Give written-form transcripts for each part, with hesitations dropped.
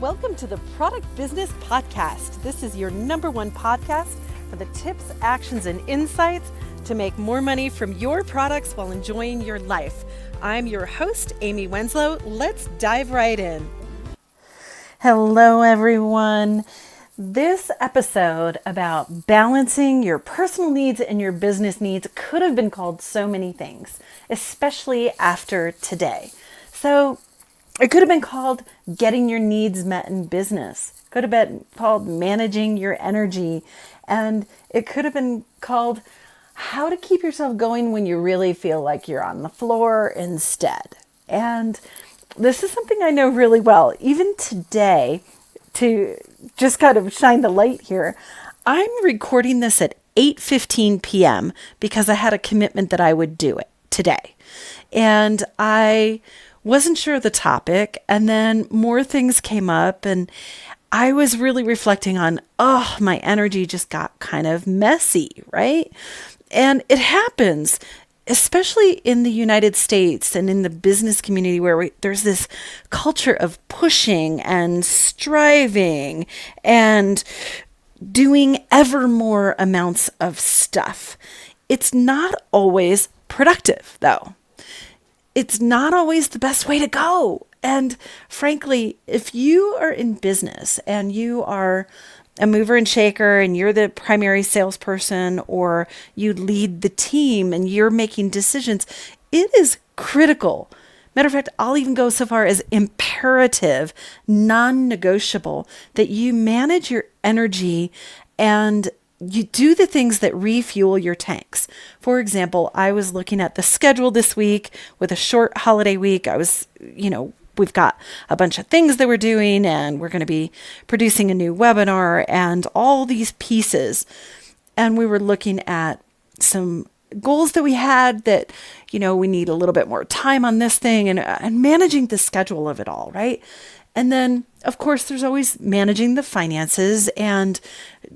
Welcome to the Product Business Podcast. This is your number one podcast for the tips, actions, and insights to make more money from your products while enjoying your life. I'm your host, Amy Wenslow. Let's dive right in. Hello, everyone. This episode about balancing your personal needs and your business needs could have been called so many things, especially after today. So it could have been called getting your needs met in business. Could have been called managing your energy. And it could have been called how to keep yourself going when you really feel like you're on the floor instead. And this is something I know really well. Even today, to just kind of shine the light here, I'm recording this at 8:15 p.m. because I had a commitment that I would do it today. And I wasn't sure of the topic, and then more things came up, and I was really reflecting on, my energy just got kind of messy, right? And it happens, especially in the United States and in the business community where there's this culture of pushing and striving and doing ever more amounts of stuff. It's not always productive, though. It's not always the best way to go. And frankly, if you are in business and you are a mover and shaker and you're the primary salesperson or you lead the team and you're making decisions, it is critical. Matter of fact, I'll even go so far as imperative, non-negotiable, that you manage your energy and you do the things that refuel your tanks. For example, I was looking at the schedule this week with a short holiday week. We've got a bunch of things that we're doing, and we're going to be producing a new webinar and all these pieces. And we were looking at some goals that we had that, we need a little bit more time on this thing and managing the schedule of it all, right? And then, of course, there's always managing the finances and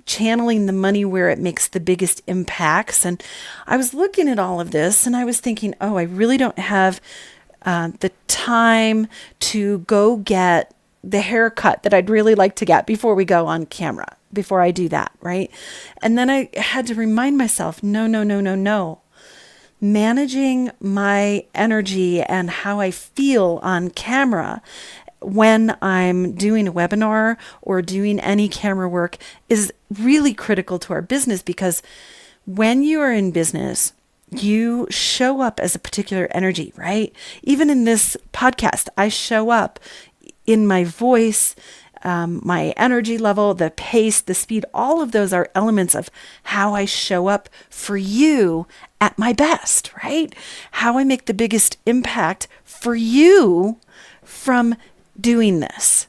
channeling the money where it makes the biggest impacts. And I was looking at all of this and I was thinking, I really don't have the time to go get the haircut that I'd really like to get before we go on camera, before I do that, right? And then I had to remind myself, no. Managing my energy and how I feel on camera when I'm doing a webinar or doing any camera work is really critical to our business, because when you are in business, you show up as a particular energy, right? Even in this podcast, I show up in my voice, my energy level, the pace, the speed, all of those are elements of how I show up for you at my best, right? How I make the biggest impact for you from doing this.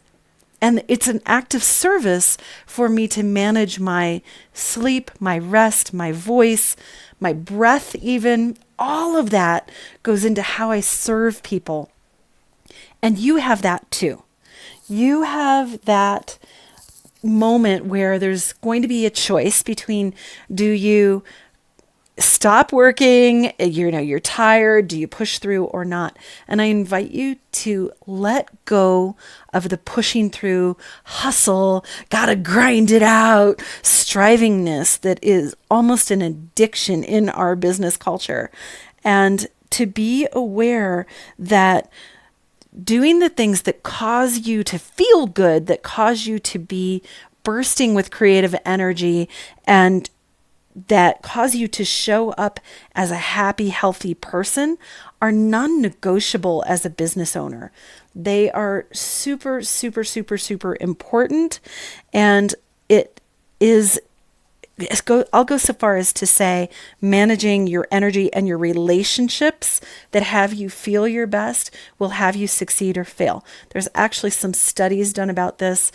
And it's an act of service for me to manage my sleep, my rest, my voice, my breath even. All of that goes into how I serve people. And you have that too. You have that moment where there's going to be a choice between, do you stop working, you're tired, do you push through or not? And I invite you to let go of the pushing through, hustle, gotta grind it out, strivingness that is almost an addiction in our business culture. And to be aware that doing the things that cause you to feel good, that cause you to be bursting with creative energy and that cause you to show up as a happy, healthy person are non-negotiable as a business owner. They are super, super, super, super important. And I'll go so far as to say managing your energy and your relationships that have you feel your best will have you succeed or fail. There's actually some studies done about this.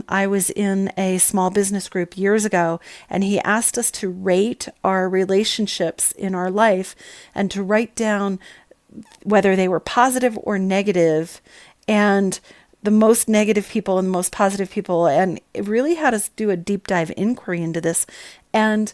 I was in a small business group years ago, and he asked us to rate our relationships in our life and to write down whether they were positive or negative, and the most negative people and the most positive people. And it really had us do a deep dive inquiry into this. And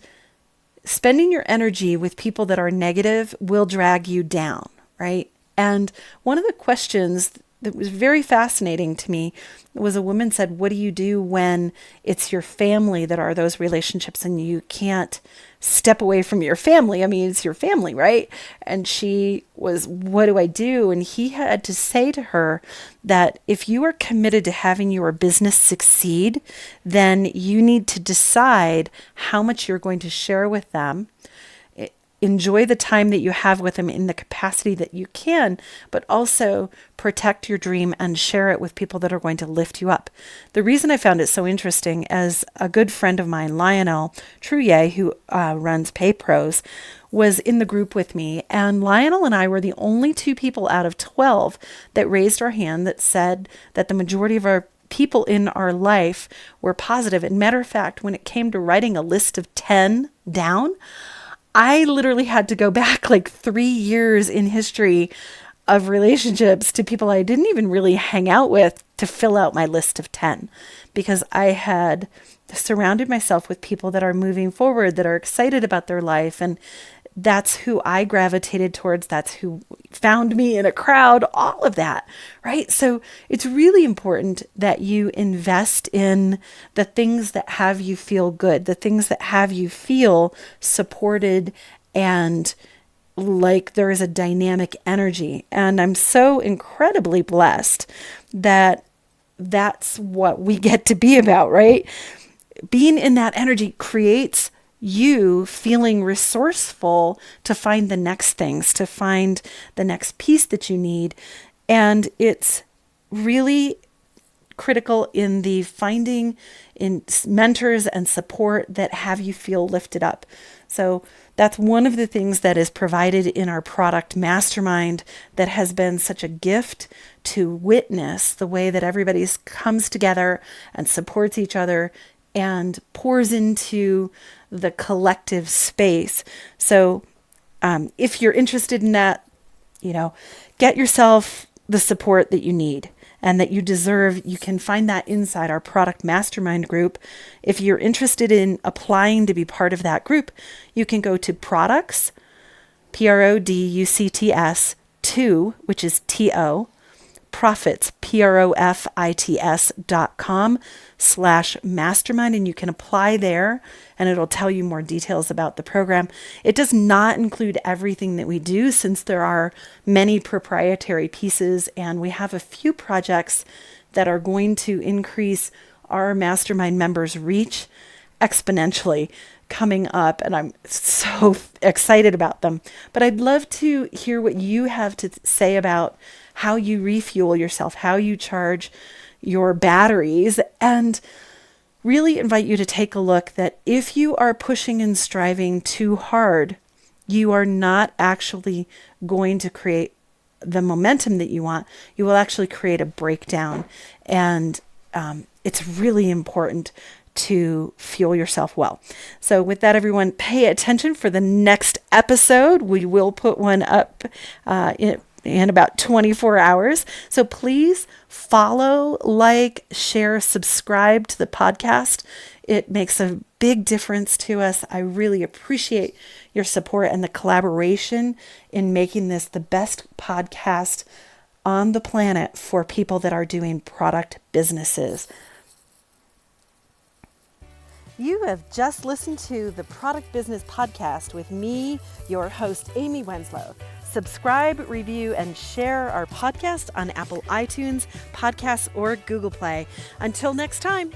spending your energy with people that are negative will drag you down, right? And one of the questions that was very fascinating to me was a woman said, what do you do when it's your family that are those relationships and you can't step away from your family? I mean, it's your family, right? And she was, what do I do? And he had to say to her that if you are committed to having your business succeed, then you need to decide how much you're going to share with them. Enjoy the time that you have with them in the capacity that you can, but also protect your dream and share it with people that are going to lift you up. The reason I found it so interesting, as a good friend of mine, Lionel Trouillet, who runs PayPros, was in the group with me, and Lionel and I were the only 2 people out of 12 that raised our hand that said that the majority of our people in our life were positive. And matter of fact, when it came to writing a list of 10 down, I literally had to go back like 3 years in history of relationships to people I didn't even really hang out with to fill out my list of 10, because I had surrounded myself with people that are moving forward, that are excited about their life. And that's who I gravitated towards. That's who found me in a crowd, all of that, right? So it's really important that you invest in the things that have you feel good, the things that have you feel supported and like there is a dynamic energy. And I'm so incredibly blessed that that's what we get to be about, right? Being in that energy creates you feeling resourceful to find the next things, to find the next piece that you need. And it's really critical in the finding in mentors and support that have you feel lifted up. So that's one of the things that is provided in our product mastermind that has been such a gift to witness the way that everybody comes together and supports each other and pours into the collective space. So if you're interested in that, get yourself the support that you need and that you deserve. You can find that inside our product mastermind group. If you're interested in applying to be part of that group, you can go to products, PRODUCTS 2, which is TO, profits, profits.com/mastermind, and you can apply there and it'll tell you more details about the program. It does not include everything that we do, since there are many proprietary pieces, and we have a few projects that are going to increase our mastermind members' reach exponentially coming up, and I'm so excited about them. But I'd love to hear what you have to say about how you refuel yourself, how you charge your batteries, and really invite you to take a look that if you are pushing and striving too hard, you are not actually going to create the momentum that you want. You will actually create a breakdown. And it's really important to fuel yourself well. So with that, everyone, pay attention for the next episode. We will put one up in about 24 hours. So please follow, like, share, subscribe to the podcast. It makes a big difference to us. I really appreciate your support and the collaboration in making this the best podcast on the planet for people that are doing product businesses. You have just listened to the Product Business Podcast with me, your host, Amy Wenslow. Subscribe, review, and share our podcast on Apple iTunes, Podcasts, or Google Play. Until next time.